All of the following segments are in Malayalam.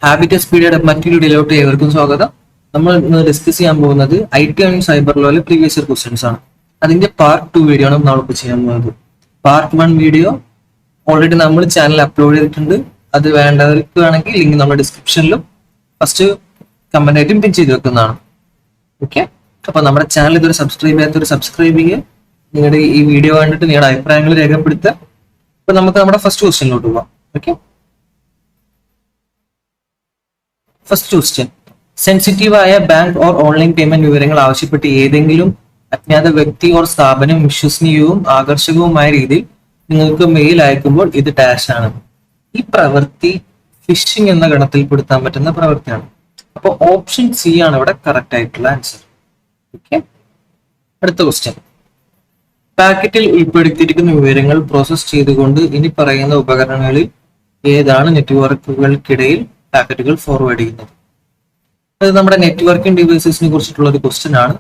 ഹാബിറ്റസ് പീഡിയയുടെ മറ്റൊരു വീഡിയോയിലോട്ട് ഏവർക്കും സ്വാഗതം. നമ്മൾ ഇന്ന് ഡിസ്കസ് ചെയ്യാൻ പോകുന്നത് IT ആൻഡ് സൈബർ ലോയിലെ പ്രീവിയസ് ഇയർ ക്വസ്റ്റ്യൻസ് ആണ്. അതിന്റെ പാർട്ട് 2 വീഡിയോ ആണ് നമ്മളിപ്പോൾ ചെയ്യാൻ പോകുന്നത്. പാർട്ട് 1 വീഡിയോ ഓൾറെഡി നമ്മൾ ചാനൽ അപ്ലോഡ് ചെയ്തിട്ടുണ്ട്. അത് വേണ്ടവർക്ക് വേണമെങ്കിൽ ലിങ്ക് നമ്മുടെ ഡിസ്ക്രിപ്ഷനിലും ഫസ്റ്റ് കമന്റ് ആയിട്ടും പിൻ ചെയ്ത് വെക്കുന്നതാണ്. ഓക്കെ, അപ്പൊ നമ്മുടെ ചാനൽ ഇതുവരെ സബ്സ്ക്രൈബ് ചെയ്യാത്തവർ സബ്സ്ക്രൈബ് ചെയ്യുക. നിങ്ങളുടെ ഈ വീഡിയോ കണ്ടിട്ട് നിങ്ങളുടെ അഭിപ്രായങ്ങൾ രേഖപ്പെടുത്തുക. അപ്പൊ നമുക്ക് നമ്മുടെ ഫസ്റ്റ് ക്വസ്റ്റ്യനിലോട്ട് പോവാം. ഓക്കെ, ഫസ്റ്റ് ക്വസ്റ്റ്യൻ, സെൻസിറ്റീവായ ബാങ്ക് ഓർ ഓൺലൈൻ പേയ്മെന്റ് വിവരങ്ങൾ ആവശ്യപ്പെട്ട് ഏതെങ്കിലും അജ്ഞാത വ്യക്തി ഓർ സ്ഥാപനം വിശ്വസനീയവും ആകർഷകവുമായ രീതിയിൽ നിങ്ങൾക്ക് മെയിൽ അയക്കുമ്പോൾ ഇത് ഡാഷ് ആണ്. ഈ പ്രവൃത്തി ഫിഷിംഗ് എന്ന ഗണത്തിൽപ്പെടുത്താൻ പറ്റുന്ന പ്രവൃത്തിയാണ്. അപ്പോൾ ഓപ്ഷൻ സി ആണ് ഇവിടെ കറക്റ്റ് ആയിട്ടുള്ള ആൻസർ. ഓക്കെ, അടുത്ത ക്വസ്റ്റ്യൻ, പാക്കറ്റിൽ ഉൾപ്പെടുത്തിയിരിക്കുന്ന വിവരങ്ങൾ പ്രോസസ് ചെയ്തുകൊണ്ട് ഇനി പറയുന്ന ഉപകരണങ്ങളിൽ ഏതാണ് നെറ്റ്വർക്കുകൾക്കിടയിൽ പാക്കറ്റുകൾ ഫോർവേഡ് ചെയ്യുന്നത്? അത് നമ്മുടെ നെറ്റ്വർക്കിംഗ് ഡിവൈസസിനെ കുറിച്ചിട്ടുള്ള ഒരു ക്വസ്റ്റ്യൻ ആണ്.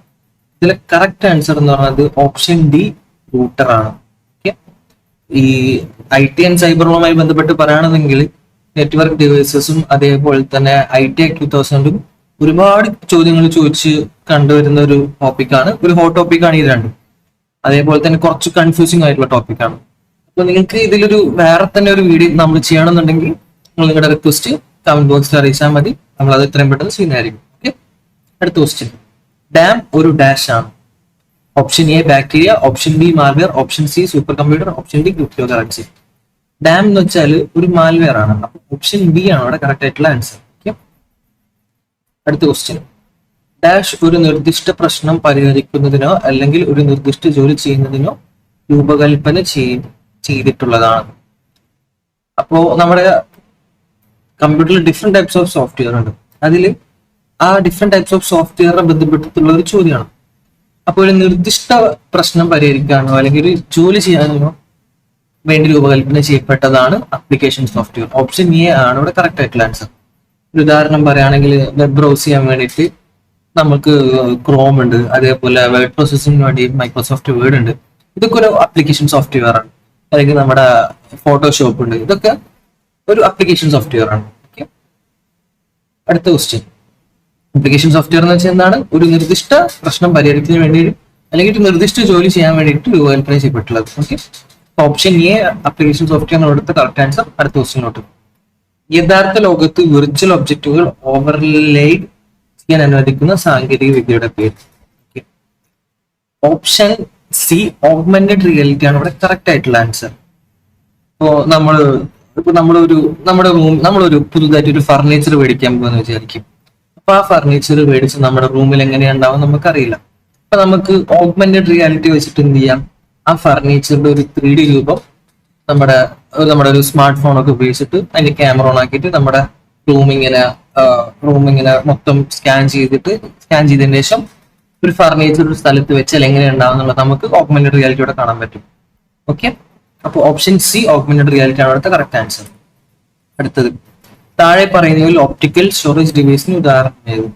ഇതിലെ കറക്റ്റ് ആൻസർ എന്ന് പറയുന്നത് ഓപ്ഷൻ ഡി, റൂട്ടർ ആണ്. ഓക്കെ, ഈ IT ആൻഡ് സൈബറുമായി ബന്ധപ്പെട്ട് പറയുകയാണെങ്കിൽ നെറ്റ്വർക്ക് ഡിവൈസസും അതേപോലെ തന്നെ ITAC 2000 ഒരുപാട് ചോദ്യങ്ങൾ ചോദിച്ച് കണ്ടുവരുന്ന ഒരു ടോപ്പിക്കാണ്, ഒരു ഹോട്ട് ടോപ്പിക്കാണ് ഈ രണ്ടും. അതേപോലെ തന്നെ കുറച്ച് കൺഫ്യൂസിംഗ് ആയിട്ടുള്ള ടോപ്പിക്കാണ്. അപ്പൊ നിങ്ങൾക്ക് ഇതിലൊരു വേറെ തന്നെ ഒരു വീഡിയോ നമ്മൾ ചെയ്യണമെന്നുണ്ടെങ്കിൽ നിങ്ങൾ നിങ്ങളുടെ റിക്വസ്റ്റ് കമന്റ് ബോക്സിൽ അറിയിച്ചാൽ മതി. നമ്മൾ അത് എത്രയും പെട്ടെന്ന് ചെയ്യുന്നതായിരിക്കും. ഓക്കെ, അടുത്ത ക്വസ്റ്റ്യൻ, ഡാം ഒരു ഡാഷ് ആണ്. Option A bacteria, option B malware, option C super computer, option D crypto currency. Dam എന്ന് വെച്ചാൽ ഒരു മാൽവെയർ ആണ്. അപ്പൊ ഓപ്ഷൻ ബി ആണ് അവിടെ കറക്റ്റ് ആയിട്ടുള്ള ആൻസർ. ഓക്കെ, അടുത്ത ക്വസ്റ്റ്യൻ, ഡാഷ് ഒരു നിർദ്ദിഷ്ട പ്രശ്നം പരിഹരിക്കുന്നതിനോ അല്ലെങ്കിൽ ഒരു നിർദ്ദിഷ്ട ജോലി ചെയ്യുന്നതിനോ രൂപകൽപ്പന ചെയ്തിട്ടുള്ളതാണ്. അപ്പോ നമ്മുടെ കമ്പ്യൂട്ടറിൽ ഡിഫറെന്റ് ടൈപ്സ് ഓഫ് സോഫ്റ്റ്വെയർ ഉണ്ട്. അതിൽ ആ ഡിഫറെന്റ് ടൈപ്സ് ഓഫ് സോഫ്റ്റ്വെയറെ ബന്ധപ്പെട്ടിട്ടുള്ള ഒരു ചോദ്യമാണ്. അപ്പോൾ ഒരു നിർദ്ദിഷ്ട പ്രശ്നം പരിഹരിക്കാനോ അല്ലെങ്കിൽ ഒരു ജോലി ചെയ്യാനോ വേണ്ടി രൂപകൽപ്പന ചെയ്യപ്പെട്ടതാണ് ആപ്ലിക്കേഷൻ സോഫ്റ്റ്വെയർ. ഓപ്ഷൻ എ ആണ് ഇവിടെ കറക്റ്റ് ആയിട്ടുള്ള ആൻസർ. ഒരു ഉദാഹരണം പറയുകയാണെങ്കിൽ വെബ് ബ്രൗസ് ചെയ്യാൻ വേണ്ടിയിട്ട് നമുക്ക് ക്രോം ഉണ്ട്, അതേപോലെ വേർഡ് പ്രോസസ്സിംഗിന് വേണ്ടി മൈക്രോസോഫ്റ്റ് വേർഡ് ഉണ്ട്. ഇതൊക്കെ ഒരു ആപ്ലിക്കേഷൻ സോഫ്റ്റ്വെയർ ആണ്. അല്ലെങ്കിൽ നമ്മുടെ ഫോട്ടോഷോപ്പ് ഉണ്ട്, ഇതൊക്കെ ഒരു ആപ്ലിക്കേഷൻ സോഫ്റ്റ്വെയർ ആണ്. ഓക്കെ, അടുത്ത ക്വസ്റ്റ്യൻ, ആപ്ലിക്കേഷൻ സോഫ്റ്റ്വെയർ എന്ന് വെച്ചാൽ എന്താണ്? ഒരു നിർദ്ദിഷ്ട പ്രശ്നം പരിഹരിക്കുന്നതിന് വേണ്ടി അല്ലെങ്കിൽ ഒരു നിർദ്ദിഷ്ട ജോലി ചെയ്യാൻ വേണ്ടിയിട്ട് രൂപകൽപ്പന ചെയ്യപ്പെട്ടുള്ളത്. Okay, option A application software എടുത്ത കറക്റ്റ് ആൻസർ. അടുത്ത ക്വസ്റ്റ്യനോട്ട്, യഥാർത്ഥ ലോകത്ത് വിർച്വൽ ഒബ്ജക്റ്റുകൾ ഓവർലെയ്ഡ് ചെയ്യാൻ അനുവദിക്കുന്ന സാങ്കേതിക വിദ്യയുടെ പേര്? ഓപ്ഷൻ സി ഓഗ്മെന്റഡ് റിയാലിറ്റി ആണ് ഇവിടെ കറക്റ്റ് ആയിട്ടുള്ള ആൻസർ. ഇപ്പൊ നമ്മളൊരു പുതുതായിട്ട് ഒരു ഫർണിച്ചർ മേടിക്കാൻ പോകുന്ന വിചാരിക്കും. അപ്പൊ ആ ഫർണിച്ചർ മേടിച്ച് നമ്മുടെ റൂമിൽ എങ്ങനെയുണ്ടാവും നമുക്കറിയില്ല. അപ്പൊ നമുക്ക് ഓഗ്മെന്റഡ് റിയാലിറ്റി വെച്ചിട്ട് എന്ത് ചെയ്യാം? ആ ഫർണിച്ചറിന്റെ ഒരു 3D രൂപം നമ്മുടെ ഒരു സ്മാർട്ട് ഫോൺ ഒക്കെ ഉപയോഗിച്ചിട്ട് അതിന്റെ ക്യാമറ ഓൺ ആക്കിയിട്ട് നമ്മുടെ റൂമിങ്ങനെ മൊത്തം സ്കാൻ ചെയ്തതിന് ശേഷം ഒരു ഫർണിച്ചർ ഒരു സ്ഥലത്ത് വെച്ചാൽ എങ്ങനെ ഉണ്ടാവും എന്നുള്ളത് നമുക്ക് ഓഗ്മെന്റഡ് റിയാലിറ്റിയോടെ കാണാൻ പറ്റും. ഓക്കെ, അപ്പോൾ ഓപ്ഷൻ സി ഓഗ്മെന്റഡ് റിയാലിറ്റി ആണ് അടുത്ത കറക്റ്റ് ആൻസർ. അടുത്തത്, താഴെ പറയുന്നതിൽ ഓപ്റ്റിക്കൽ സ്റ്റോറേജ് ഡിവൈസിന് ഉദാഹരണം ഏത്?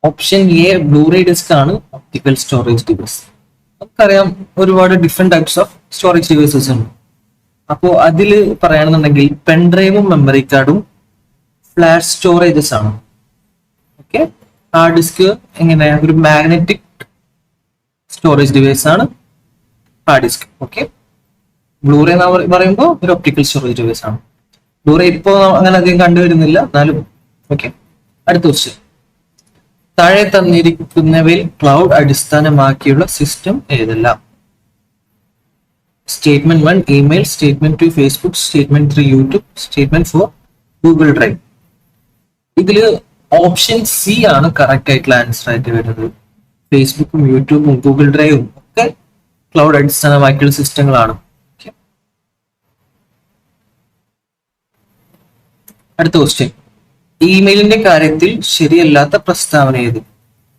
ഓപ്ഷൻ എ ബ്ലൂറേ ഡിസ്ക് ആണ് ഓപ്റ്റിക്കൽ സ്റ്റോറേജ് ഡിവൈസ്. നമുക്കറിയാം ഒരുപാട് different types of storage devices ഉണ്ട്. അപ്പോൾ അതിൽ പറയുകയാണെന്നുണ്ടെങ്കിൽ പെൻഡ്രൈവും മെമ്മറി കാർഡും ഫ്ലാഷ് സ്റ്റോറേജസ് ആണ്. ഓക്കെ, ഹാർഡ് ഡിസ്ക് എങ്ങനെ ഒരു മാഗ്നറ്റിക് സ്റ്റോറേജ് ഡിവൈസ് ആണ് ഹാർഡ് ഡിസ്ക്. ഓക്കെ, ബ്ലൂറേ എന്ന് പറയുമ്പോൾ ഒരു ഒപ്റ്റിക്കൽ സ്റ്റോറേജ് ഡിവൈസ് ആണ്. ബ്ലൂറേ ഇപ്പോൾ അങ്ങനെ അധികം കണ്ടുവരുന്നില്ല, എന്നാലും. ഓക്കെ, അടുത്ത ക്വസ്റ്റ്യൻ, താഴെ തന്നിരിക്കുന്നവയിൽ ക്ലൗഡ് അടിസ്ഥാനമാക്കിയുള്ള സിസ്റ്റം ഏതെല്ലാം? Statement 1 email, statement 2 Facebook, statement 3 YouTube, statement 4 Google drive. ഇതില് ഓപ്ഷൻ സി ആണ് കറക്റ്റ് ആയിട്ടുള്ള ആൻസർ ആയിട്ട് വരുന്നത്. ഫേസ്ബുക്കും യൂട്യൂബും ഗൂഗിൾ ഡ്രൈവും ഒക്കെ ക്ലൗഡ് അടിസ്ഥാനമാക്കിയുള്ള സിസ്റ്റങ്ങളാണ്. അടുത്ത ക്വസ്റ്റ്യൻ, ഇമെയിലിന്റെ കാര്യത്തിൽ ശരിയല്ലാത്ത പ്രസ്താവന ഏത്?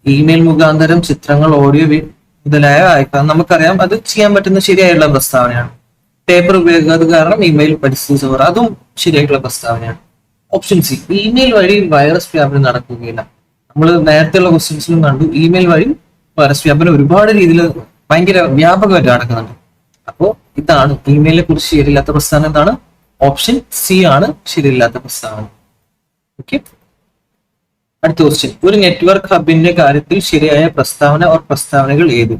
ഇമെയിൽ മുഖാന്തരം ചിത്രങ്ങൾ, ഓഡിയോ മുതലായ അയക്കാം. നമുക്കറിയാം അത് ചെയ്യാൻ പറ്റുന്ന ശരിയായുള്ള പ്രസ്താവനയാണ്. പേപ്പർ ഉപയോഗിക്കാത്തത് കാരണം ഇമെയിൽ പരിസ്ഥിതി സൗഹൃദം, അതും ശരിയായിട്ടുള്ള പ്രസ്താവനയാണ്. ഓപ്ഷൻ സി ഇമെയിൽ വഴി വൈറസ് വ്യാപനം നടക്കുകയില്ല. നമ്മൾ നേരത്തെയുള്ള ക്വസ്റ്റ്യൻസിലും കണ്ടു ഇമെയിൽ വഴി വൈറസ് വ്യാപനം ഒരുപാട് രീതിയിൽ ഭയങ്കര വ്യാപകമായിട്ട് നടക്കുന്നുണ്ട്. അപ്പോൾ ഇതാണ് ഇമെയിലിനെ കുറിച്ച് ശരിയില്ലാത്ത പ്രസ്താവന. എന്താണ്? ഓപ്ഷൻ സി ആണ് ശരിയില്ലാത്ത പ്രസ്താവന. ഓക്കെ. അടുത്ത ക്വസ്റ്റ്യൻ, ഒരു നെറ്റ്വർക്ക് ഹബിന്റെ കാര്യത്തിൽ ശരിയായ പ്രസ്താവന ഓർ പ്രസ്താവനകൾ ഏത്?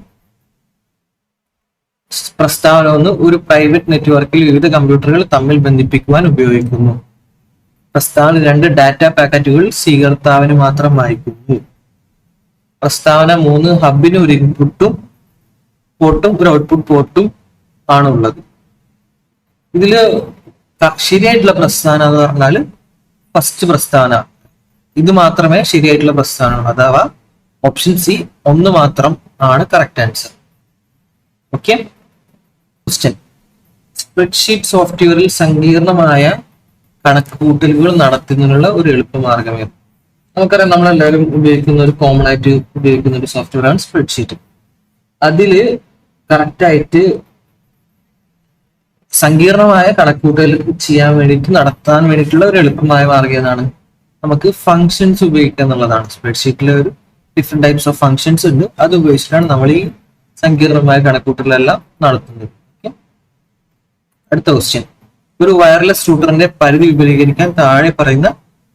പ്രസ്താവന 1, ഒരു പ്രൈവറ്റ് നെറ്റ്വർക്കിൽ വിവിധ കമ്പ്യൂട്ടറുകൾ തമ്മിൽ ബന്ധിപ്പിക്കുവാൻ ഉപയോഗിക്കുന്നു. പ്രസ്താവന 2, ഡാറ്റ പാക്കറ്റുകൾ സ്വീകർത്താവിന് മാത്രം അയക്കുന്നു. പ്രസ്താവന 3, ഹബിന് ഒരു ഇൻപുട്ടും പോർട്ടും ഒരു ഔട്ട്പുട്ട് പോർട്ടും ആണുള്ളത്. ഇതില് ശരിയായിട്ടുള്ള പ്രസ്താവന എന്ന് പറഞ്ഞാൽ ഫസ്റ്റ് പ്രസ്താവന, ഇത് മാത്രമേ ശരിയായിട്ടുള്ള പ്രസ്താവന, അഥവാ ഓപ്ഷൻ സി 1 മാത്രം ആണ് correct answer. Okay. Question, spreadsheet സോഫ്റ്റ്വെയറിൽ സങ്കീർണമായ കണക്കുകൂട്ടലുകൾ നടത്തുന്നതിനുള്ള ഒരു എളുപ്പമാർഗമേ. നമുക്കറിയാം, നമ്മളെല്ലാവരും ഉപയോഗിക്കുന്ന ഒരു കോമൺ ആയിട്ട് ഉപയോഗിക്കുന്ന ഒരു സോഫ്റ്റ്വെയർ ആണ് സ്പ്രെഡ്ഷീറ്റ്. അതില് കറക്റ്റ് ആയിട്ട് സങ്കീർണമായ കണക്കുകൂട്ടൽ ചെയ്യാൻ വേണ്ടിയിട്ട് നടത്താൻ വേണ്ടിയിട്ടുള്ള ഒരു എളുപ്പമായ മാർഗം ഏതാണ്? നമുക്ക് ഫങ്ഷൻസ് ഉപയോഗിക്കുക എന്നുള്ളതാണ്. സ്പ്രെഡ്ഷീറ്റിൽ ഒരു ഡിഫറെന്റ് ടൈപ്സ് ഓഫ് ഫങ്ഷൻസ് ഉണ്ട്, അത് ഉപയോഗിച്ചിട്ടാണ് നമ്മൾ ഈ സങ്കീർണമായ കണക്കുകൂട്ടലെല്ലാം നടത്തുന്നത്. അടുത്ത ക്വസ്റ്റ്യൻ, ഒരു വയർലെസ് റൂട്ടറിന്റെ പരിധി വിപുലീകരിക്കാൻ താഴെ പറയുന്ന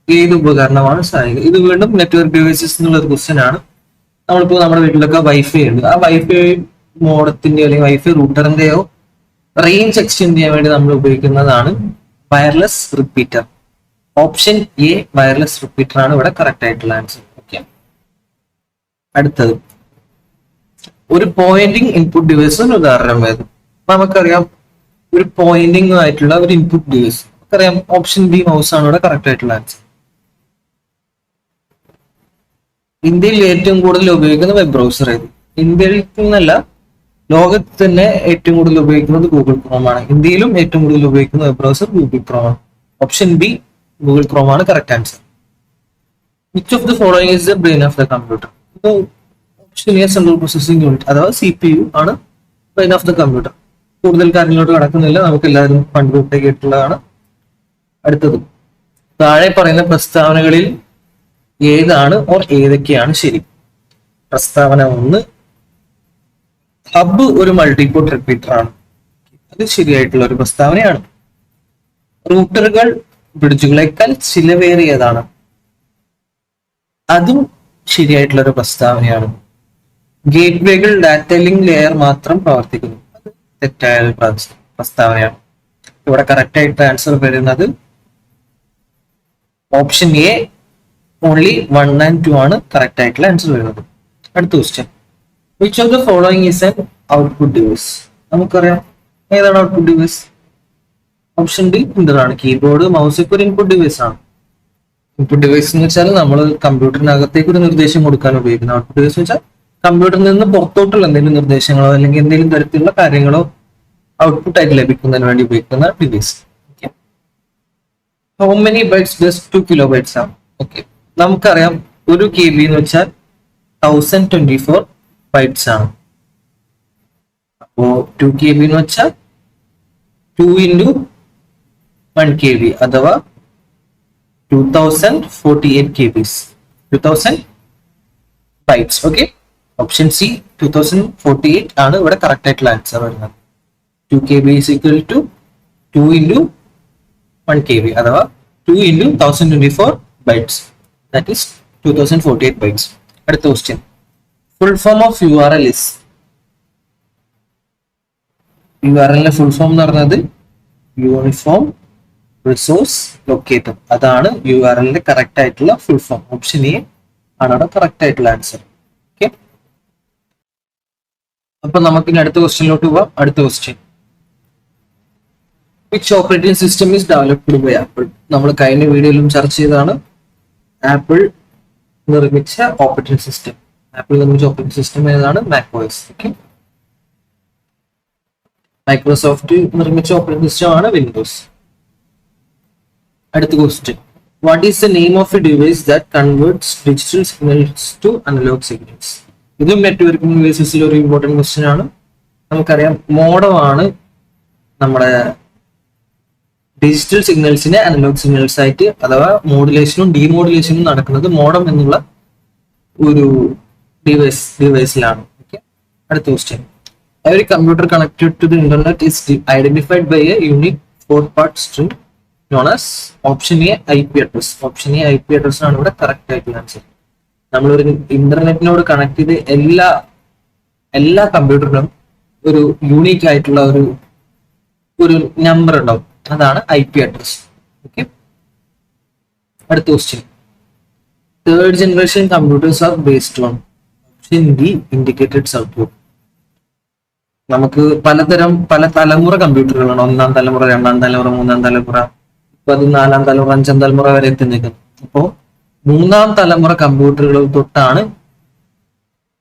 ഏത് ഉപകരണമാണ് സഹായിക്കുക? ഇത് വീണ്ടും നെറ്റ്വർക്ക് ഡിവൈസസ് എന്നുള്ള ഒരു ക്വസ്റ്റ്യൻ ആണ്. നമ്മളിപ്പോൾ നമ്മുടെ വീട്ടിലൊക്കെ വൈഫൈ ഉണ്ട്, ആ വൈഫൈ മോഡത്തിന്റെയോ അല്ലെങ്കിൽ വൈഫൈ റൂട്ടറിന്റെയോ റേഞ്ച് എക്സ്റ്റെൻഡ് ചെയ്യാൻ വേണ്ടി നമ്മൾ ഉപയോഗിക്കുന്നതാണ് wireless repeater. Option A wireless repeater ആണ് ഇവിടെ കറക്റ്റ് ആയിട്ടുള്ള ആൻസർ. ഓക്കെ. അടുത്തത്, ഒരു പോയിന്റിംഗ് ഇൻപുട്ട് ഡിവൈസിന് ഉദാഹരണം ഏത്? നമുക്കറിയാം, ഒരു പോയിന്റിംഗ് ആയിട്ടുള്ള ഒരു ഇൻപുട്ട് ഡിവൈസ് നമുക്കറിയാം, ഓപ്ഷൻ ബി മൗസ് ആണ് ഇവിടെ കറക്റ്റ് ആയിട്ടുള്ള ആൻസർ. ഇന്ത്യയിൽ ഏറ്റവും കൂടുതൽ ഉപയോഗിക്കുന്ന വെബ് ബ്രൗസർ ഏത്? ഇന്ത്യയിൽ നിന്നല്ല, ലോകത്ത് തന്നെ ഏറ്റവും കൂടുതൽ ഉപയോഗിക്കുന്നത് ഗൂഗിൾ ക്രോം ആണ്. ഇന്ത്യയിലും ഏറ്റവും കൂടുതൽ ഉപയോഗിക്കുന്ന വെബ് ബ്രൗസർ ഗൂഗിൾ ക്രോം ആണ്. ഓപ്ഷൻ ബി ഗൂഗിൾ ക്രോം ആണ് correct answer. Which of the following is the brain of the computer? Option A central processing unit അഥവാ CPU ആണ് ബ്രെയിൻ ഓഫ് ദ കമ്പ്യൂട്ടർ. കൂടുതൽ കാര്യങ്ങളോട്ട് കടക്കുന്നില്ല, നമുക്ക് എല്ലാവരും പണ്ട് തൊട്ടേ കേട്ടിട്ടുള്ളതാണ്. അടുത്തത്, താഴെ പറയുന്ന പ്രസ്താവനകളിൽ ഏതാണ് ഓർ ഏതൊക്കെയാണ് ശരി? പ്രസ്താവന 1, ഹബ് ഒരു മൾട്ടിപോർട്ട് റിപ്പീറ്റർ ആണ്. അത് ശരിയായിട്ടുള്ള ഒരു പ്രസ്താവനയാണ്. റൂട്ടറുകൾ ബ്രിഡ്ജുകളേക്കാൾ ചിലവേറിയതാണ്. അതും ശരിയായിട്ടുള്ള ഒരു പ്രസ്താവനയാണ്. ഗേറ്റ്വേകൾ ഡാറ്റ ലിങ്ക് ലെയർ മാത്രം പ്രവർത്തിക്കുന്നു. അത് തെറ്റായ ഒരു പ്രസ്താവനയാണ്. ഇവിടെ കറക്റ്റ് ആയിട്ട് ആൻസർ വരുന്നത് ഓപ്ഷൻ എ ഓൺലി 1 and 2 ആണ് കറക്റ്റ് ആയിട്ടുള്ള ആൻസർ വരുന്നത്. അടുത്ത question, which of the following is an output device? നമുക്കറിയാം, ഏതാണ് output device? Option D printer ആണ്. കീബോർഡ്, മൗസ് ഒക്കെ ഒരു ഇൻപുട്ട് ഡിവൈസ് ആണ്. ഇൻപുട്ട് ഡിവൈസ് എന്ന് വെച്ചാൽ നമ്മൾ കമ്പ്യൂട്ടറിനകത്തേക്ക് ഒരു നിർദ്ദേശം കൊടുക്കാൻ ഉപയോഗിക്കുന്ന. ഔട്ട്പുട്ട് ഡിവൈസ് എന്ന് വെച്ചാൽ കമ്പ്യൂട്ടറിൽ നിന്ന് പുറത്തോട്ടുള്ള എന്തെങ്കിലും നിർദ്ദേശങ്ങളോ അല്ലെങ്കിൽ എന്തെങ്കിലും തരത്തിലുള്ള കാര്യങ്ങളോ ഔട്ട്പുട്ട് ആയിട്ട് ലഭിക്കുന്നതിന് വേണ്ടി ഉപയോഗിക്കുന്ന device. How many bytes does 2 kilobytes ആണ്? ഓക്കെ, നമുക്കറിയാം, 1 KB എന്ന് വെച്ചാൽ 1024 bytes ആണ്. അപ്പോ 2 KB എന്ന് വെച്ചാൽ 2 into 1 KB അഥവാ 2048 KBs, 2000 bytes. Okay, option C 2048 ആണ് ഇവിടെ കറക്റ്റ് ആയിട്ടുള്ള ആൻസർ വരുന്നത്. 2 KB is equal to 2 into 1 KB അഥവാ 2 into 1024 bytes, that is 2048 bytes. അടുത്ത question, full form of URL is? URL full form എന്ന് പറയുന്നത് യൂണിഫോം റിസോഴ്സ് ലൊക്കേറ്റർ. അതാണ് URL കറക്റ്റ് ആയിട്ടുള്ള ഫുൾ ഫോം. ഓപ്ഷൻ എ ആണ് അവിടെ കറക്റ്റ് ആയിട്ടുള്ള ആൻസർ. ഓക്കെ, അപ്പൊ നമുക്ക് ഇനി അടുത്ത ക്വസ്റ്റ്യനിലോട്ട് പോവാം. അടുത്ത question, which operating system is developed by Apple? നമ്മൾ കഴിഞ്ഞ വീഡിയോയിലും ചർച്ച ചെയ്തതാണ്. ആപ്പിൾ നിർമ്മിച്ച ഓപ്പറേറ്റിംഗ് സിസ്റ്റം, ആപ്പിൾ നിർമ്മിച്ച ഓപ്പറേറ്റിംഗ് സിസ്റ്റം ഏതാണ്? macOS. ഓക്കെ, മൈക്രോസോഫ്റ്റ് നിർമ്മിച്ച ഓപ്പറേറ്റിംഗ് സിസ്റ്റം ആണ് വിൻഡോസ്. അടുത്ത question, what is the name of a device that converts digital signals to analog signals? ഇതും നെറ്റ്വർക്കിംഗ് ഡിവൈസസിൽ ഒരു ഇമ്പോർട്ടൻറ്റ് ക്വസ്റ്റ്യൻ ആണ്. നമുക്കറിയാം, മോഡം ആണ് നമ്മുടെ ഡിജിറ്റൽ സിഗ്നൽസിനെ അനലോഗ് സിഗ്നൽസ് ആയിട്ട് അഥവാ മോഡുലേഷനും ഡീമോഡുലേഷനും നടക്കുന്നത് മോഡം എന്നുള്ള ഒരു ഡിവൈസിലാണ്. ഓക്കെ, അടുത്ത question, every computer connected to the internet is identified by a unique 4-part string. Known as option A IP address. Option A IP address ആണ് ഇവിടെ കറക്റ്റ് ആയിട്ടുള്ള ആൻസർ. നമ്മളൊരു ഇന്റർനെറ്റിനോട് കണക്ട് ചെയ്ത് എല്ലാ കമ്പ്യൂട്ടറിനും ഒരു യൂണീക്ക് ആയിട്ടുള്ള ഒരു നമ്പർ ഉണ്ടാവും, അതാണ് IP അഡ്രസ്. ഓക്കെ, അടുത്ത question. Third generation computers are based on option D indicated circuit. നമുക്ക് പല തലമുറ കമ്പ്യൂട്ടറുകളാണ്. ഒന്നാം തലമുറ, രണ്ടാം തലമുറ, മൂന്നാം തലമുറ, ഇപ്പൊ അത് നാലാം തലമുറ, അഞ്ചാം തലമുറ വരെ എത്തി നിൽക്കുന്നു. അപ്പോ മൂന്നാം തലമുറ കമ്പ്യൂട്ടറുകൾ തൊട്ടാണ്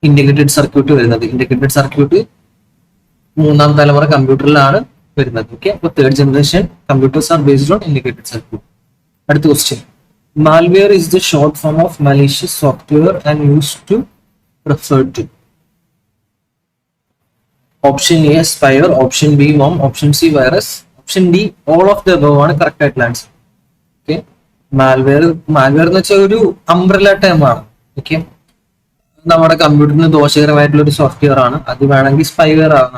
ഇന്റഗ്രേറ്റഡ് സർക്യൂട്ട് വരുന്നത്. ഇന്റഗ്രേറ്റഡ് സർക്യൂട്ട് മൂന്നാം തലമുറ കമ്പ്യൂട്ടറിലാണ് വരുന്നത്. ഓക്കെ, അപ്പോൾ third generation computers are based on integrated circuit. അടുത്ത question. Malware is the short form of malicious software and used to refer to. Option A spyware, option B worm, option C virus, option D all of the above ആണ് കറക്റ്റ് ആയിട്ടുള്ള ആൻസർ. ഓക്കെ, മാൽവെയർ എന്ന് വെച്ചാൽ ഒരു അംബ്രല ടേം ആണ്. ഓക്കെ, നമ്മുടെ കമ്പ്യൂട്ടറിന് ദോഷകരമായിട്ടുള്ള ഒരു സോഫ്റ്റ്വെയർ ആണ്. അത് വേണമെങ്കിൽ സ്പൈവെയർ ആണ്.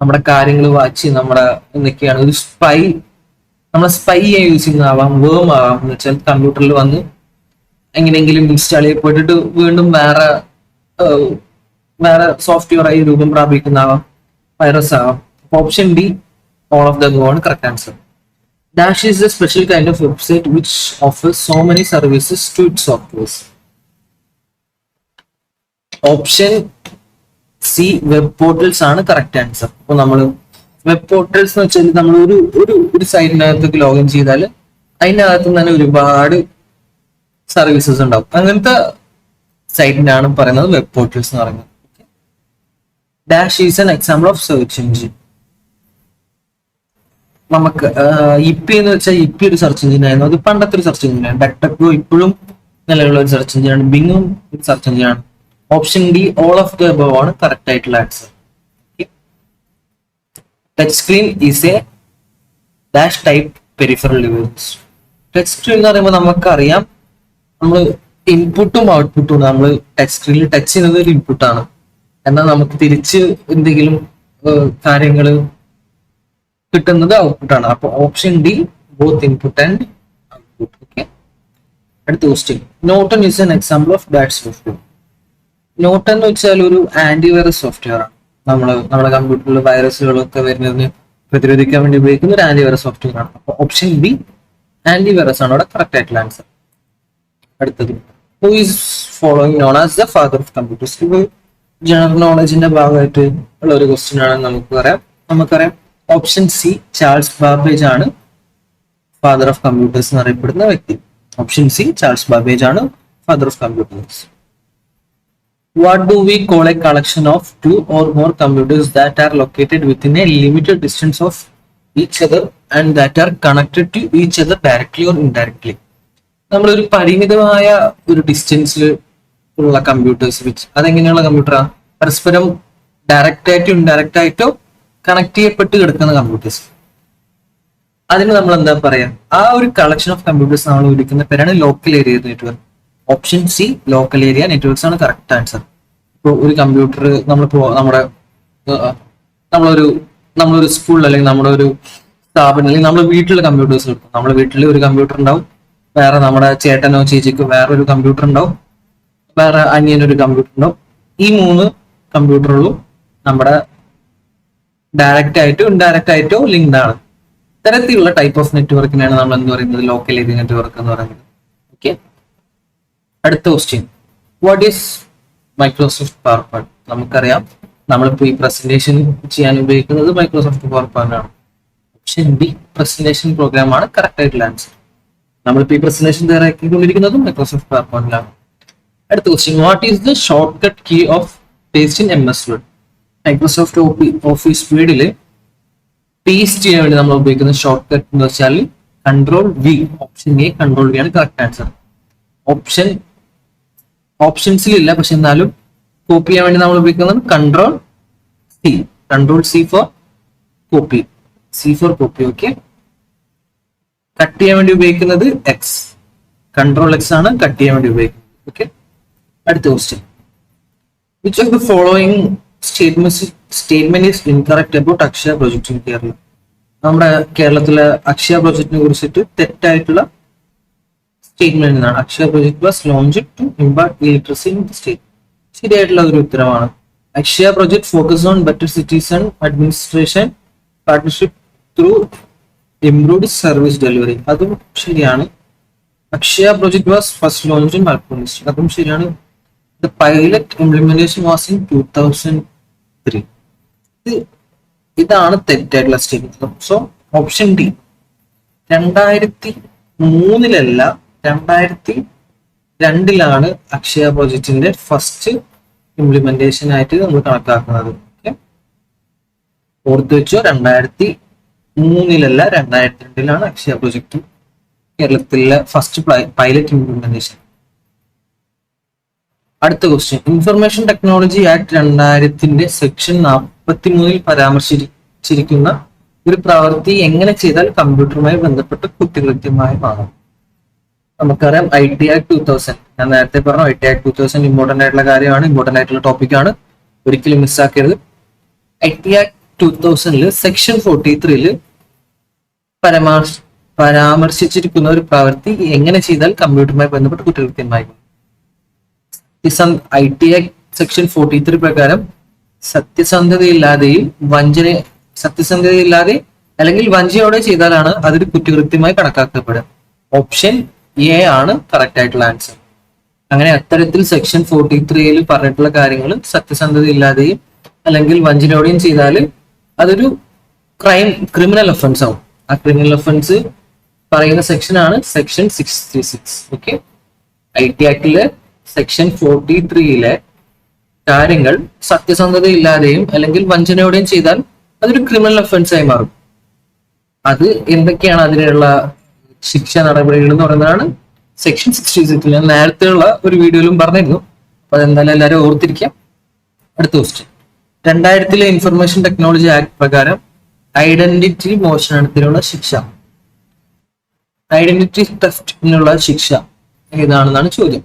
നമ്മുടെ കാര്യങ്ങൾ വാച്ച് നമ്മുടെ എന്തൊക്കെയാണ് ഒരു നമ്മളെ സ്പൈ യൂസ് ചെയ്യുന്നതാവാം, വേം ആവാം. എന്ന് വെച്ചാൽ കമ്പ്യൂട്ടറിൽ വന്ന് എങ്ങനെയെങ്കിലും ഇൻസ്റ്റാൾ ചെയ്യപ്പെട്ടിട്ട് വീണ്ടും വേറെ സോഫ്റ്റ്വെയർ ആയി രൂപം പ്രാപിക്കുന്നതാവാം, വൈറസ് ആവാം. Option D all of the above ആണ് correct answer. Dash is a special kind of website which offers so many services to its softwares. Option C web portals ആണ് കറക്റ്റ് ആൻസർ. അപ്പൊ നമ്മൾ വെബ് പോർട്ടൽസ് എന്ന് വെച്ചാൽ നമ്മൾ ഒരു സൈറ്റിനകത്തേക്ക് ലോഗിൻ ചെയ്താൽ അതിനകത്ത് തന്നെ ഒരുപാട് സർവീസസ് ഉണ്ടാവും. അങ്ങനത്തെ സൈറ്റിനാണ് പറയുന്നത് വെബ് പോർട്ടൽസ് എന്ന് പറയുന്നത്. Dash is an example of search engine. നമുക്ക് ഇപ്പി എന്ന് വെച്ചാൽ ഇപ്പി ഒരു സെർച്ച് എഞ്ചിൻ ആയിരുന്നു. അത് പണ്ടത്തെ ഒരു സെർച്ച് എഞ്ചിനാണ്. ഡക്ടക്ടോ ഇപ്പോഴും നിലവിലുള്ള ഒരു സെർച്ച് എഞ്ചിനാണ്. ബിങ്ങും ഒരു സെർച്ച് എഞ്ചിനാണ്. Option D all of the above ആണ് കറക്റ്റ് ആയിട്ടുള്ള answer. Touch screen is A dash type peripheral device. Touch screen എന്ന് പറയുമ്പോൾ നമുക്കറിയാം, നമ്മൾ ഇൻപുട്ടും ഔട്ട്പുട്ടും നമ്മൾ ടച്ച് സ്ക്രീനിൽ ടച്ച് ചെയ്യുന്നത് ഒരു ഇൻപുട്ടാണ്. എന്നാൽ നമുക്ക് തിരിച്ച് എന്തെങ്കിലും കാര്യങ്ങൾ കിട്ടുന്നത് ഔട്ട്പുട്ടാണ്. അപ്പൊ option D both input and output. Okay, അടുത്ത question. Norton is an example of bad software. Norton എന്ന് വെച്ചാൽ ഒരു ആന്റിവൈറസ് സോഫ്റ്റ്വെയർ ആണ്. നമ്മുടെ കമ്പ്യൂട്ടറിൽ വൈറസുകളൊക്കെ വരുന്നതിന് പ്രതിരോധിക്കാൻ വേണ്ടി ഉപയോഗിക്കുന്ന ഒരു ആന്റിവൈറസ് സോഫ്റ്റ്വെയർ ആണ്. അപ്പൊ ഓപ്ഷൻ ബി ആന്റിവൈറസ് ആണ് അവിടെ കറക്റ്റ് ആയിട്ടുള്ള ആൻസർ. അടുത്തത്. Who is following known as the father of computers. ഇത് ജനറൽ നോളജിന്റെ ഭാഗമായിട്ട് ഉള്ള ഒരു ക്വസ്റ്റ്യൻ ആണെന്ന് നമുക്കറിയാം. ഓപ്ഷൻ സി ചാൾസ് ബാബേജ് ആണ് ഫാദർ ഓഫ് കമ്പ്യൂട്ടേഴ്സ് എന്ന് അറിയപ്പെടുന്ന വ്യക്തി. ഓപ്ഷൻ സി ചാൾസ് ബാബേജ് ആണ് father of computers. What do we call a collection of two or more computers that are located within a limited distance of each other and that are connected to each other directly or indirectly? നമ്മളൊരു പരിമിതമായ ഒരു ഡിസ്റ്റൻസിൽ ഉള്ള കമ്പ്യൂട്ടേഴ്സ് വെച്ച്, അതെങ്ങനെയുള്ള കമ്പ്യൂട്ടറാണ്? പരസ്പരം ഡയറക്റ്റ് ആയിട്ടോ ഇൻഡയറക്റ്റ് ആയിട്ടോ കണക്ട് ചെയ്യപ്പെട്ട് കിടക്കുന്ന കമ്പ്യൂട്ടേഴ്സ്. അതിന് നമ്മൾ എന്താ പറയാ? ആ ഒരു കളക്ഷൻ ഓഫ് കമ്പ്യൂട്ടേഴ്സ് നമ്മൾ വിളിക്കുന്ന പേരാണ് local area network. Option C local area networks ആണ് കറക്റ്റ് ആൻസർ. ഇപ്പോൾ ഒരു കമ്പ്യൂട്ടർ നമ്മളൊരു സ്കൂളിൽ അല്ലെങ്കിൽ നമ്മുടെ ഒരു സ്ഥാപനം അല്ലെങ്കിൽ നമ്മുടെ വീട്ടിലെ കമ്പ്യൂട്ടേഴ്സ് എടുക്കും. നമ്മുടെ വീട്ടിൽ ഒരു കമ്പ്യൂട്ടർ ഉണ്ടാവും, വേറെ നമ്മുടെ ചേട്ടനോ ചേച്ചിക്കോ വേറൊരു കമ്പ്യൂട്ടർ ഉണ്ടാവും, വേറെ അനിയനൊരു കമ്പ്യൂട്ടർ ഉണ്ടാവും. ഈ 3 കമ്പ്യൂട്ടറുകളും നമ്മുടെ ഡയറക്റ്റ് ആയിട്ടോ ഇൻഡയറക്റ്റ് ആയിട്ടോ ലിങ്ക്ഡ് ആണ്. ഇത്തരത്തിലുള്ള ടൈപ്പ് ഓഫ് നെറ്റ്വർക്കിനാണ് നമ്മൾ എന്ത് പറയുന്നത്? ലോക്കൽ ഏരിയ നെറ്റ്വർക്ക് എന്ന് പറയുന്നത്. ഓക്കെ, അടുത്ത question. What is Microsoft PowerPoint? നമുക്കറിയാം, നമ്മളിപ്പോൾ ഈ പ്രസന്റേഷൻ ചെയ്യാൻ ഉപയോഗിക്കുന്നത് മൈക്രോസോഫ്റ്റ് പവർ പോയിന്റ് ആണ്. ഓപ്ഷൻ ബി പ്രസന്റേഷൻ പ്രോഗ്രാം ആണ് കറക്റ്റ് ആയിട്ടുള്ള ആൻസർ. നമ്മളിപ്പോൾ ഈ പ്രസന്റേഷൻ തയ്യാറാക്കിക്കൊണ്ടിരിക്കുന്നതും മൈക്രോസോഫ്റ്റ് പവർ പോയിന്റിലാണ്. അടുത്ത question. What is the shortcut key of paste in MS Word? Microsoft office വേർഡിൽ പേസ്റ്റ് ചെയ്യാൻ വേണ്ടി നമ്മൾ ഉപയോഗിക്കുന്ന ഷോർട്ട് കട്ട് എന്ന് വെച്ചാൽ Ctrl+V. ഓപ്ഷൻ എ Ctrl+V ആണ് കറക്റ്റ് ആൻസർ. ഓപ്ഷൻസിലില്ല, പക്ഷെ എന്നാലും കോപ്പി ചെയ്യാൻ വേണ്ടി നമ്മൾ ഉപയോഗിക്കുന്നത് Ctrl+C for copy, C for copy. Okay, cut ചെയ്യാൻ വേണ്ടി ഉപയോഗിക്കുന്നത് X, Ctrl+X ആണ് കട്ട് ചെയ്യാൻ വേണ്ടി ഉപയോഗിക്കുന്നത്. ഓക്കെ, അടുത്ത question. Which of the following statement is incorrect about Akshaya project in Kerala? നമ്മുടെ കേരളത്തിലെ അക്ഷയ പ്രോജക്റ്റിനെ കുറിച്ചിട്ട് തെറ്റായിട്ടുള്ള സ്റ്റേറ്റ്മെന്റ് എന്നാണ്. Akshaya project was launch to impart electricity in the state. ശരിയായിട്ടുള്ള ഒരു ഉത്തരമാണ്. Akshaya project focus on better citizen administration partnership through improved service delivery. അതും ശരിയാണ്. Akshaya project was first launch in Malappuram district. അതും ശരിയാണ്. The pilot implementation was in 2003. ഇതാണ് തെറ്റായിട്ടുള്ള statement. So option D 2003 2002 Akshaya പ്രോജക്റ്റിന്റെ ഫസ്റ്റ് ഇംപ്ലിമെന്റേഷൻ ആയിട്ട് നമ്മൾ കണക്കാക്കുന്നത്. ഓക്കെ, ഓർത്ത് വെച്ചോ. 2003 2002 അക്ഷയ പ്രോജക്റ്റ് കേരളത്തിലെ ഫസ്റ്റ് പൈലറ്റ് ഇംപ്ലിമെന്റേഷൻ. അടുത്ത question, information technology act 2000 section 43 പരാമർശിച്ചിരിക്കുന്ന ഒരു പ്രവൃത്തി എങ്ങനെ ചെയ്താൽ കമ്പ്യൂട്ടറുമായി ബന്ധപ്പെട്ട് കുറ്റകൃത്യമായി മാറും? നമുക്കറിയാം IT Act 2000. ഞാൻ നേരത്തെ പറഞ്ഞു IT Act 2000 ഇമ്പോർട്ടന്റ് ആയിട്ടുള്ള കാര്യമാണ്, ഇമ്പോർട്ടന്റ് ആയിട്ടുള്ള ടോപ്പിക്കാണ്, ഒരിക്കലും മിസ്സാക്കരുത്. IT Act 2000 സെക്ഷൻ 43 പരാമർശിച്ചിരിക്കുന്ന ഒരു പ്രവൃത്തി എങ്ങനെ ചെയ്താൽ കമ്പ്യൂട്ടറുമായി ബന്ധപ്പെട്ട് കുറ്റകൃത്യമായി മാറും? IT Act സെക്ഷൻ 43 പ്രകാരം സത്യസന്ധതയില്ലാതെ അല്ലെങ്കിൽ വഞ്ചനയോടെ ചെയ്താലാണ് അതൊരു കുറ്റകൃത്യമായി കണക്കാക്കപ്പെടുക. ഓപ്ഷൻ എ ആണ് കറക്റ്റ് ആയിട്ടുള്ള ആൻസർ. അങ്ങനെ അത്തരത്തിൽ സെക്ഷൻ 43 പറഞ്ഞിട്ടുള്ള കാര്യങ്ങൾ സത്യസന്ധതയില്ലാതെയും അല്ലെങ്കിൽ വഞ്ചനയോടെയും ചെയ്താൽ അതൊരു ക്രിമിനൽ ഒഫൻസ് ആവും. ആ ക്രിമിനൽ ഒഫൻസ് പറയുന്ന സെക്ഷൻ ആണ് സെക്ഷൻ 636. ഓക്കെ, IT Actലെ സെക്ഷൻ 43 കാര്യങ്ങൾ സത്യസന്ധതയില്ലാതെയും അല്ലെങ്കിൽ വഞ്ചനയോടെയും ചെയ്താൽ അതൊരു ക്രിമിനൽ ഒഫൻസ് ആയി മാറും. അത് എന്തൊക്കെയാണ് അതിനുള്ള ശിക്ഷ നടപടികൾ എന്ന് പറയുന്നതാണ് സെക്ഷൻ 66. ഞാൻ നേരത്തെയുള്ള ഒരു വീഡിയോയിലും പറഞ്ഞിരുന്നു. അപ്പൊ അതെന്തായാലും എല്ലാവരും ഓർത്തിരിക്കാം. അടുത്ത ക്വസ്റ്റ്യൻ, 2000 ഇൻഫർമേഷൻ ടെക്നോളജി ആക്ട് പ്രകാരം ഐഡന്റിറ്റി മോഷണത്തിനുള്ള ശിക്ഷ, ഐഡന്റിറ്റി തെഫ്റ്റിനുള്ള ശിക്ഷ ഏതാണെന്നാണ് ചോദ്യം.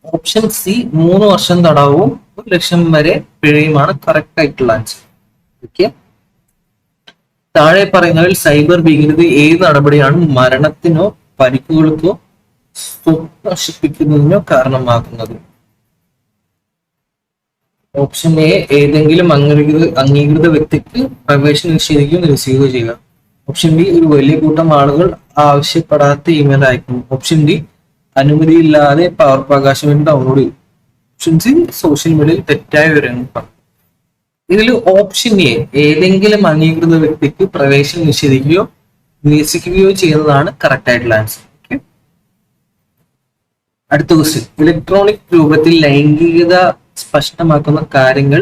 ഓപ്ഷൻ സി 3 വർഷം തടവും 1 ലക്ഷം വരെ പിഴയുമാണ് കറക്റ്റ് ആയിട്ടുള്ള ആൻസർ. ഓക്കെ, താഴെ പറയുന്നതിൽ സൈബർ ഭീകരത ഏത് നടപടിയാണ് മരണത്തിനോ പരിക്കുകൾക്കോ സ്വത്ത് നശിപ്പിക്കുന്നതിനോ കാരണമാകുന്നത്? ഓപ്ഷൻ എ ഏതെങ്കിലും അംഗീകൃത വ്യക്തിക്ക് പ്രവേശനം നിഷേധിക്കുകയോ നിരസിക്കുകയോ ചെയ്യുക. ഓപ്ഷൻ ബി ഒരു വലിയ കൂട്ടം ആളുകൾ ആവശ്യപ്പെടാത്ത ഇമെയിൽ അയക്കുന്നു. ഓപ്ഷൻ ഡി അനുമതിയില്ലാതെ പകർപ്പവകാശം വേണ്ടി ഡൗൺലോഡ് ചെയ്യും. ഓപ്ഷൻ സി സോഷ്യൽ മീഡിയയിൽ തെറ്റായ വിവരങ്ങൾ പറഞ്ഞു. ഇതിൽ ഓപ്ഷൻ എ ഏതെങ്കിലും അംഗീകൃത വ്യക്തിക്ക് പ്രവേശനം നിഷേധിക്കുകയോ നിരസിക്കുകയോ ചെയ്യുന്നതാണ് കറക്റ്റ് ആയിട്ടുള്ള ആൻസർ. ഓക്കെ, അടുത്ത ക്വസ്റ്റ്യൻ, ഇലക്ട്രോണിക് രൂപത്തിൽ ലൈംഗികത സ്പഷ്ടമാക്കുന്ന കാര്യങ്ങൾ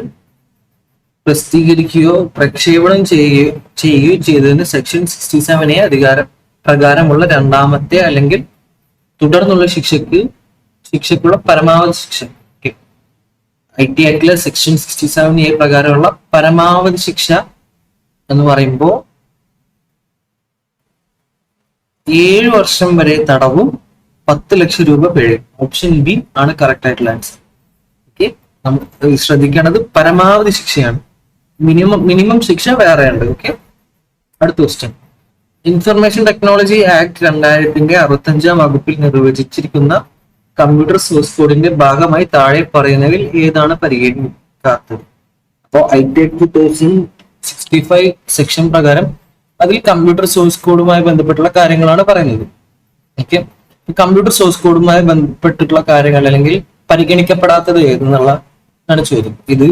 പ്രസിദ്ധീകരിക്കുകയോ പ്രക്ഷേപണം ചെയ്യുകയോ ചെയ്തതിന് സെക്ഷൻ 67A പ്രകാരമുള്ള രണ്ടാമത്തെ അല്ലെങ്കിൽ തുടർന്നുള്ള ശിക്ഷയ്ക്കുള്ള പരമാവധി ശിക്ഷ. IT Actലെ സെക്ഷൻ 67A പ്രകാരമുള്ള പരമാവധി ശിക്ഷ എന്ന് പറയുമ്പോൾ 7 വർഷം വരെ തടവും 10 ലക്ഷം രൂപ പിഴയും. ഓപ്ഷൻ ബി ആണ് കറക്റ്റ് ആയിട്ടുള്ള ആൻസർ. ഓക്കെ, നമുക്ക് ശ്രദ്ധിക്കേണ്ടത് പരമാവധി ശിക്ഷയാണ്, മിനിമം ശിക്ഷ വേറെ ഉണ്ട്. ഓക്കെ, അടുത്ത ക്വസ്റ്റ്യൻ, ഇൻഫർമേഷൻ ടെക്നോളജി ആക്ട് 2000 65-ാം വകുപ്പിൽ നിർവചിച്ചിരിക്കുന്ന കമ്പ്യൂട്ടർ സോഴ്സ് കോഡിന്റെ ഭാഗമായി താഴെ പറയുന്നതിൽ ഏതാണ് പരിഗണിക്കാത്തത്? അപ്പോൾ IT Act 2065 സെക്ഷൻ പ്രകാരം അതിൽ കമ്പ്യൂട്ടർ സോഴ്സ് കോഡുമായി ബന്ധപ്പെട്ടുള്ള കാര്യങ്ങളാണ് പറയുന്നത്. ഓക്കെ, കമ്പ്യൂട്ടർ സോഴ്സ് കോഡുമായി ബന്ധപ്പെട്ടിട്ടുള്ള കാര്യങ്ങൾ അല്ലെങ്കിൽ പരിഗണിക്കപ്പെടാത്തത് ഏതെന്നുള്ളതാണ് ചോദ്യം. ഇത്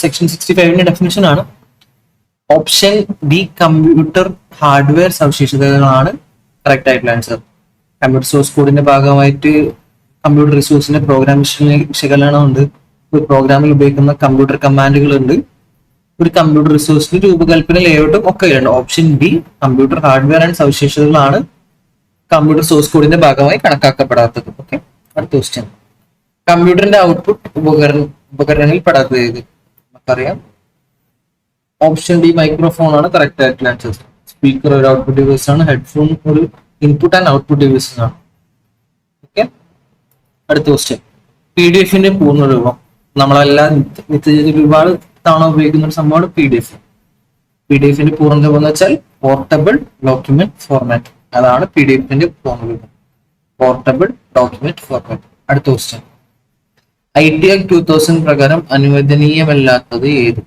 സെക്ഷൻ 65ന്റെ ഡെഫിനിഷൻ ആണ്. ഓപ്ഷൻ ബി കമ്പ്യൂട്ടർ ഹാർഡ്വെയർ സവിശേഷതകളാണ് കറക്റ്റ് ആയിട്ടുള്ള ആൻസർ. കമ്പ്യൂട്ടർ സോഴ്സ് കോഡിന്റെ ഭാഗമായിട്ട് കമ്പ്യൂട്ടർ റിസോഴ്സിന്റെ പ്രോഗ്രാം വിശകലനം ഉണ്ട്, ഒരു പ്രോഗ്രാമിൽ ഉപയോഗിക്കുന്ന കമ്പ്യൂട്ടർ കമാൻഡുകൾ ഉണ്ട്, ഒരു കമ്പ്യൂട്ടർ റിസോഴ്സിന്റെ രൂപകൽപ്പന ലേഔട്ടും ഒക്കെ ഉണ്ട്. Option B computer hardware and സവിശേഷതകളാണ് കമ്പ്യൂട്ടർ സോഴ്സ് കോഡിന്റെ ഭാഗമായി കണക്കാക്കപ്പെടാത്തത്. ഓക്കെ, അടുത്ത ക്വസ്റ്റ്യൻ, കമ്പ്യൂട്ടറിന്റെ ഔട്ട്പുട്ട് ഉപകരണങ്ങളിൽ പെടാത്തത് ഏത്? നമുക്കറിയാം ഓപ്ഷൻ ഡി മൈക്രോഫോൺ ആണ് കറക്റ്റ് ആയിട്ടുള്ള ആൻസർ. സ്പീക്കർ ഒരു ഔട്ട്പുട്ട് ഡിവൈസ് ആണ്, ഹെഡ്ഫോൺ ഒരു ഇൻപുട്ട് ആൻഡ് ഔട്ട്പുട്ട് ഡിവൈസ് ആണ്. ഓക്കെ, അടുത്ത ക്വസ്റ്റ്യൻ, PDF-ന്റെ പൂർണ്ണരൂപം. നമ്മളെല്ലാം നിത്യജീവിതത്തിൽ ഒരുപാട് തവണ ഉപയോഗിക്കുന്ന ഒരു സംഭവമാണ് PDF. PDF-ന്റെ പൂർണ്ണരൂപം എന്ന് വെച്ചാൽ പോർട്ടബിൾ ഡോക്യുമെന്റ് ഫോർമാറ്റ്. അതാണ് PDF-ന്റെ ഫോർമുല. Portable document format. അടുത്ത ക്വസ്റ്റ്യൻ, IT Act 2000 പ്രകാരം അനുവദനീയമല്ലാത്തത് ഏത്?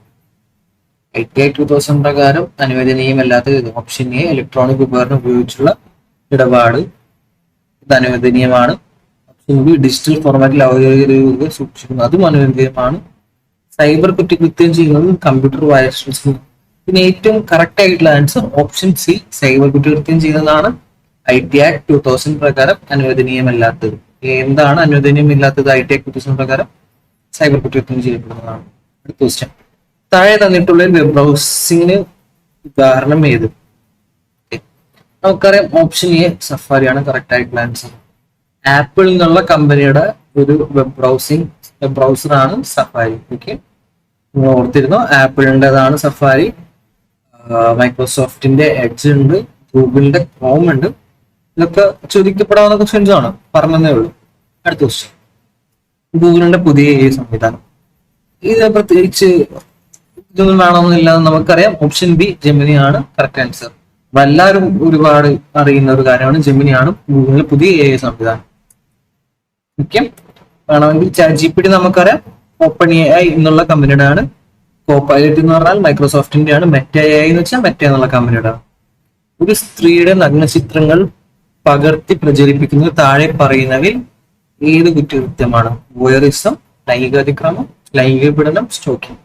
IT Act 2000 പ്രകാരം അനുവദനീയമല്ലാത്തത് ഏത്? ഓപ്ഷൻ എ ഇലക്ട്രോണിക് ഉപകരണം ഉപയോഗിച്ചുള്ള ഇടപാട്, ഇത് അനുവദനീയമാണ്. ഓപ്ഷൻ ബി ഡിജിറ്റൽ ഫോർമാറ്റിൽ ഔദ്യോഗിക സൂക്ഷിക്കുന്നു, അതും അനുവദനീയമാണ്. സൈബർ കുറ്റകൃത്യം ചെയ്യുന്നത് കമ്പ്യൂട്ടർ വയലേഷൻസ്. പിന്നെ ഏറ്റവും കറക്റ്റ് ആയിട്ടുള്ള ആൻസർ ഓപ്ഷൻ സി, സൈബർ കുറ്റകൃത്യം ചെയ്യുന്നതാണ് IT Act 2000 പ്രകാരം അനുവദനീയമല്ലാത്തത്. എന്താണ് അനുവദനീയമില്ലാത്തത്? IT Act 2000 പ്രകാരം സൈബർ കുറ്റകൃത്യം ചെയ്യപ്പെടുന്നതാണ്. അടുത്ത ക്വസ്റ്റ്യൻ, താഴെ തന്നിട്ടുള്ള വെബ് ബ്രൗസിംഗിന് ഉദാഹരണം ഏത്? നമുക്കറിയാം ഓപ്ഷൻ എ സഫാരിയാണ് കറക്റ്റ് ആയിട്ടുള്ള ആൻസർ. ആപ്പിൾ എന്നുള്ള കമ്പനിയുടെ ഒരു വെബ് ബ്രൗസറാണ് സഫാരി. ഓക്കെ, നിങ്ങൾ ഓർത്തിരുന്നോ? ആപ്പിളിൻ്റെതാണ് സഫാരി, മൈക്രോസോഫ്റ്റിന്റെ എഡ്ജ് ഉണ്ട്, ഗൂഗിളിന്റെ ക്രോം ഉണ്ട്. ഇതൊക്കെ ചോദിക്കപ്പെടാവുന്ന ക്വസ്റ്റ്യൻസ് ആണ്, പറഞ്ഞതേ ഉള്ളൂ. അടുത്ത ക്വസ്റ്റ്യൻ, ഗൂഗിളിന്റെ പുതിയ സംവിധാനം. ഇത് പ്രത്യേകിച്ച് ഇതൊന്നും വേണമെന്നില്ല, നമുക്കറിയാം. ഓപ്ഷൻ ബി ജെമിനി ആണ് കറക്റ്റ് ആൻസർ. എല്ലാവരും ഒരുപാട് അറിയുന്ന ഒരു കാര്യമാണ്, ജെമിനിയാണ് ഗൂഗിളിലെ പുതിയ സംവിധാനം. ഓക്കെ, വേണമെങ്കിൽ ChatGPT നമുക്കറിയാം ഓപ്പൺ AI എന്നുള്ള കമ്പനിയുടെ ആണ്. കോപൈലറ്റ് എന്ന് പറഞ്ഞാൽ മൈക്രോസോഫ്റ്റിന്റെ ആണ്. മെറ്റ AI എന്ന് വെച്ചാൽ മെറ്റ എന്നുള്ള കമ്പനിയുടെ ആണ്. ഒരു സ്ത്രീയുടെ നഗ്നചിത്രങ്ങൾ പകർത്തി പ്രചരിപ്പിക്കുന്നത് താഴെ പറയുന്നവയിൽ ഏത് കുറ്റകൃത്യമാണ്? വോയറിസം, ലൈംഗികാതിക്രമം, ലൈംഗിക പീഡനം, സ്റ്റോക്കിംഗ്.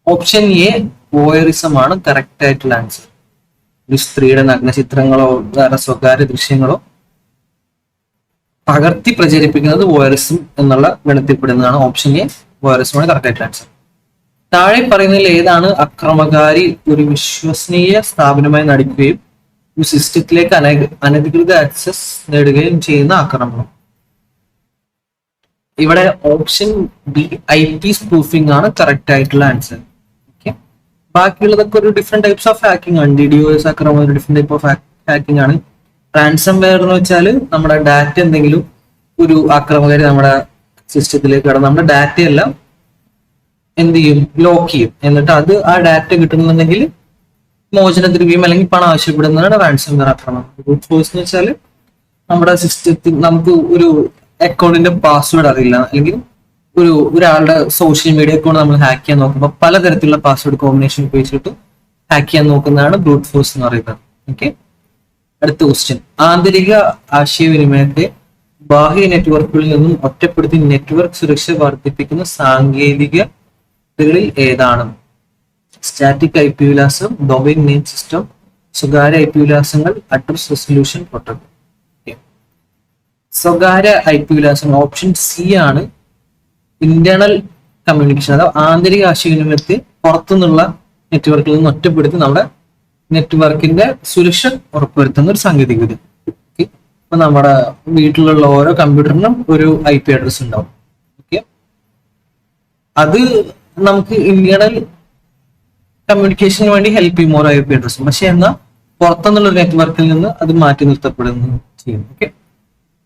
ഓപ്ഷൻ എ വോയറിസം ആണ് കറക്റ്റ് ആയിട്ടുള്ള ആൻസർ. ഒരു സ്ത്രീയുടെ നഗ്നചിത്രങ്ങളോ വേറെ സ്വകാര്യ ദൃശ്യങ്ങളോ പകർത്തി പ്രചരിപ്പിക്കുന്നത് വോയറിസം എന്നുള്ള ഗണത്തിൽപ്പെടുന്നതാണ്. ഓപ്ഷൻ എ വോയറിസം ആണ് കറക്റ്റ് ആയിട്ടുള്ള ആൻസർ. താഴെ പറയുന്നതിൽ ഏതാണ് അക്രമകാരി ഒരു വിശ്വസനീയ സ്ഥാപനമായി നടിക്കുകയും ഒരു സിസ്റ്റത്തിലേക്ക് അനധികൃത ആക്സസ് നേടുകയും ചെയ്യുന്ന ആക്രമണം? ഇവിടെ ഓപ്ഷൻ ബി IP സ്പൂഫിംഗ് ആണ് കറക്റ്റ് ആയിട്ടുള്ള ആൻസർ. ഓക്കെ, ബാക്കിയുള്ളതൊക്കെ ഒരു ഡിഫറെന്റ് ടൈപ്സ് ഓഫ് ഹാക്കിംഗ് ആണ്. DDoS ആക്രമണം ഒരു ഡിഫറെന്റ് ടൈപ്പ് ഓഫ് ഹാക്കിംഗ് ആണ്. റാൻസം വെയർ എന്ന് വെച്ചാൽ നമ്മുടെ ഡാറ്റ എന്തെങ്കിലും ഒരു ആക്രമകാരി നമ്മുടെ സിസ്റ്റത്തിലേക്ക് കടന്ന് നമ്മുടെ ഡാറ്റ എല്ലാം എന്ത് ചെയ്യും? ലോക്ക് ചെയ്യും. എന്നിട്ട് അത് ആ ഡാറ്റ കിട്ടുന്നുണ്ടെങ്കിൽ മോചനദ്രവ്യം അല്ലെങ്കിൽ പണം ആവശ്യപ്പെടുന്നതാണ് റാൻസം വെയർ ആക്രമണം. ബ്രൂട്ട് ഫോഴ്സ് എന്ന് വെച്ചാൽ നമ്മുടെ സിസ്റ്റത്തിൽ നമുക്ക് ഒരു അക്കൗണ്ടിന്റെ പാസ്വേഡ് അറിയില്ല, അല്ലെങ്കിൽ ഒരാളുടെ സോഷ്യൽ മീഡിയ അക്കൗണ്ട് നമ്മൾ ഹാക്ക് ചെയ്യാൻ നോക്കുമ്പോൾ പലതരത്തിലുള്ള പാസ്വേഡ് കോമ്പിനേഷൻ ഉപയോഗിച്ചിട്ട് ഹാക്ക് ചെയ്യാൻ നോക്കുന്നതാണ് ബ്രൂട്ട് ഫോഴ്സ് എന്ന് പറയുന്നത്. ഓക്കെ, അടുത്ത ക്വസ്റ്റ്യൻ, ആന്തരിക ആശയവിനിമയത്തെ ബാഹ്യ നെറ്റ്വർക്കുകളിൽ നിന്നും ഒറ്റപ്പെടുത്തി നെറ്റ്വർക്ക് സുരക്ഷ വർദ്ധിപ്പിക്കുന്ന സാങ്കേതികതകളിൽ ഏതാണ്? സ്റ്റാറ്റിക് IP വിലാസം, ഡൊമൈൻ നെയിം സിസ്റ്റം, സ്വകാര്യ IP വിലാസങ്ങൾ, അഡ്രസ് റെസൊല്യൂഷൻ പ്രോട്ടോകോൾ. സ്വകാര്യ IP വിലാസം ഓപ്ഷൻ സി ആണ് ഇന്റേണൽ കമ്മ്യൂണിക്കേഷൻ, അഥവാ ആന്തരിക ആശയവിനിമയത്തെ പുറത്തുനിന്നുള്ള നെറ്റ്വർക്കിൽ നിന്ന് ഒറ്റപ്പെടുത്തി നമ്മുടെ നെറ്റ്വർക്കിന്റെ സുരക്ഷ ഉറപ്പുവരുത്തുന്ന ഒരു സാങ്കേതികത. ഓക്കെ, ഇപ്പൊ നമ്മുടെ വീട്ടിലുള്ള ഓരോ കമ്പ്യൂട്ടറിനും ഒരു IP അഡ്രസ് ഉണ്ടാവും. ഓക്കെ, അത് നമുക്ക് ഇന്റേണൽ കമ്മ്യൂണിക്കേഷന് വേണ്ടി ഹെൽപ്പ് ചെയ്യും ഓരോ IP അഡ്രസ്സും. പക്ഷെ എന്നാൽ പുറത്തുനിന്നുള്ള ഒരു നെറ്റ്വർക്കിൽ നിന്ന് അത് മാറ്റി നിർത്തപ്പെടുന്നു ചെയ്യും. ഓക്കെ,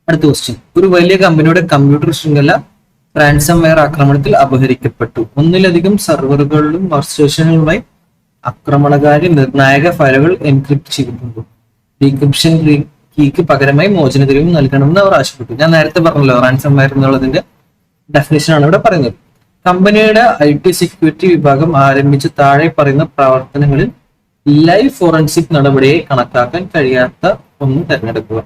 അടുത്ത ക്വസ്റ്റ്യൻ, ഒരു വലിയ കമ്പനിയുടെ കമ്പ്യൂട്ടർ ശൃംഖല റാൻസം വെയർ ആക്രമണത്തിൽ അപഹരിക്കപ്പെട്ടു. ഒന്നിലധികം സെർവറുകളിലും വർക്ക്സ്റ്റേഷനുകളുമായി ആക്രമണകാരി നിർണായക ഫയലുകൾ എൻക്രിപ്റ്റ് ചെയ്തിട്ടുണ്ട്. ഡീക്രിപ്ഷൻ കീക്ക് പകരമായി മോചനദ്രവ്യം നൽകണമെന്ന് അവർ ആവശ്യപ്പെട്ടു. ഞാൻ നേരത്തെ പറഞ്ഞല്ലോ റാൻസം വെയർ എന്നുള്ളതിന്റെ ഡെഫിനേഷൻ ആണ് ഇവിടെ പറയുന്നത്. കമ്പനിയുടെ IT സെക്യൂരിറ്റി വിഭാഗം ആരംഭിച്ച താഴെ പറയുന്ന പ്രവർത്തനങ്ങളിൽ ലൈവ് ഫോറൻസിക് നടപടിയെ കണക്കാക്കാൻ കഴിയാത്ത ഒന്ന് തിരഞ്ഞെടുക്കുക.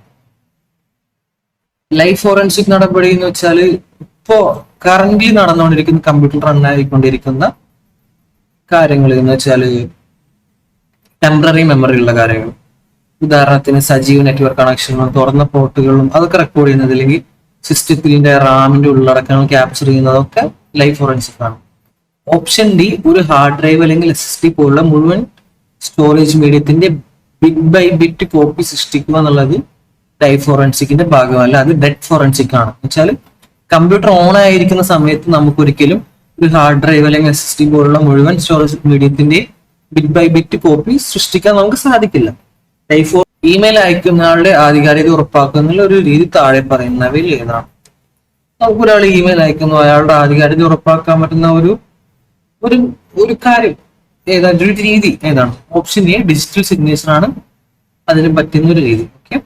ലൈവ് ഫോറൻസിക് നടപടി എന്ന് വെച്ചാൽ ഇപ്പോ കറന്റ്ലി നടന്നുകൊണ്ടിരിക്കുന്ന കമ്പ്യൂട്ടർ റൺ ആയിക്കൊണ്ടിരിക്കുന്ന കാര്യങ്ങൾ എന്ന് വെച്ചാൽ ടെമ്പററി മെമ്മറി ഉള്ള കാര്യങ്ങൾ. ഉദാഹരണത്തിന് സജീവ നെറ്റ്വർക്ക് കണക്ഷനുകളും തുറന്ന പോർട്ടുകളും അതൊക്കെ റെക്കോർഡ് ചെയ്യുന്നത്, അല്ലെങ്കിൽ സിസ്റ്റത്തിന്റെ റാമിന്റെ ഉള്ളടക്കങ്ങൾ ക്യാപ്ചർ ചെയ്യുന്നതൊക്കെ ലൈവ് ഫോറൻസിക് ആണ്. ഓപ്ഷൻ ഡി ഒരു ഹാർഡ് ഡ്രൈവ് അല്ലെങ്കിൽ SSD പോലുള്ള മുഴുവൻ സ്റ്റോറേജ് മീഡിയത്തിന്റെ ബിറ്റ് ബൈ ബിറ്റ് കോപ്പി സൃഷ്ടിക്കുക എന്നുള്ളത് ലൈവ് ഫോറൻസിക്കിന്റെ ഭാഗമല്ല, അത് ഡെഡ് ഫോറൻസിക് ആണ്. വെച്ചാൽ കമ്പ്യൂട്ടർ ഓൺ ആയിരിക്കുന്ന സമയത്ത് നമുക്ക് ഒരിക്കലും ഒരു ഹാർഡ് ഡ്രൈവ് അല്ലെങ്കിൽ SSD പോലുള്ള മുഴുവൻ സ്റ്റോറേജ് മീഡിയത്തിന്റെ ബിറ്റ് ബൈ ബിറ്റ് കോപ്പി സൃഷ്ടിക്കാൻ നമുക്ക് സാധിക്കില്ല. ലൈവ് ഇമെയിൽ അയക്കുന്നയാളുടെ ആധികാരികത ഉറപ്പാക്കുന്ന ഒരു രീതി താഴെ പറയുന്നവയിൽ ഏതാണ്? നമുക്കൊരാൾ ഇമെയിൽ അയക്കുന്നു, അയാളുടെ ആധികാരികത ഉറപ്പാക്കാൻ പറ്റുന്ന ഒരു കാര്യം ഏതാണ്ട് ഒരു രീതി ഏതാണ്? ഓപ്ഷൻ എ ഡിജിറ്റൽ സിഗ്നേച്ചർ ആണ് അതിന് പറ്റുന്ന ഒരു രീതി. ഓക്കെ,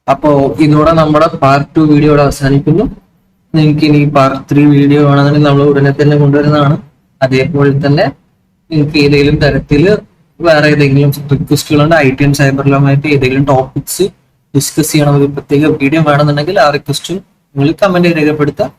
അപ്പോ ഇതോടെ നമ്മുടെ പാർട്ട് 2 വീഡിയോ ഇവിടെ അവസാനിക്കുന്നു. നിങ്ങൾക്ക് ഇനി പാർട്ട് 3 വീഡിയോ ആണെന്നുണ്ടെങ്കിൽ നമ്മൾ ഉടനെ തന്നെ കൊണ്ടുവരുന്നതാണ്. അതേപോലെ തന്നെ നിങ്ങൾക്ക് ഏതെങ്കിലും തരത്തിൽ വേറെ ഏതെങ്കിലും റിക്വസ്റ്റുകളുണ്ട് IT ആൻഡ് സൈബറിലുമായിട്ട് ഏതെങ്കിലും ടോപ്പിക്സ് ഡിസ്കസ് ചെയ്യണം, ഒരു പ്രത്യേക വീഡിയോ വേണമെന്നുണ്ടെങ്കിൽ ആ റിക്വസ്റ്റും നിങ്ങൾ കമന്റ് രേഖപ്പെടുത്താം.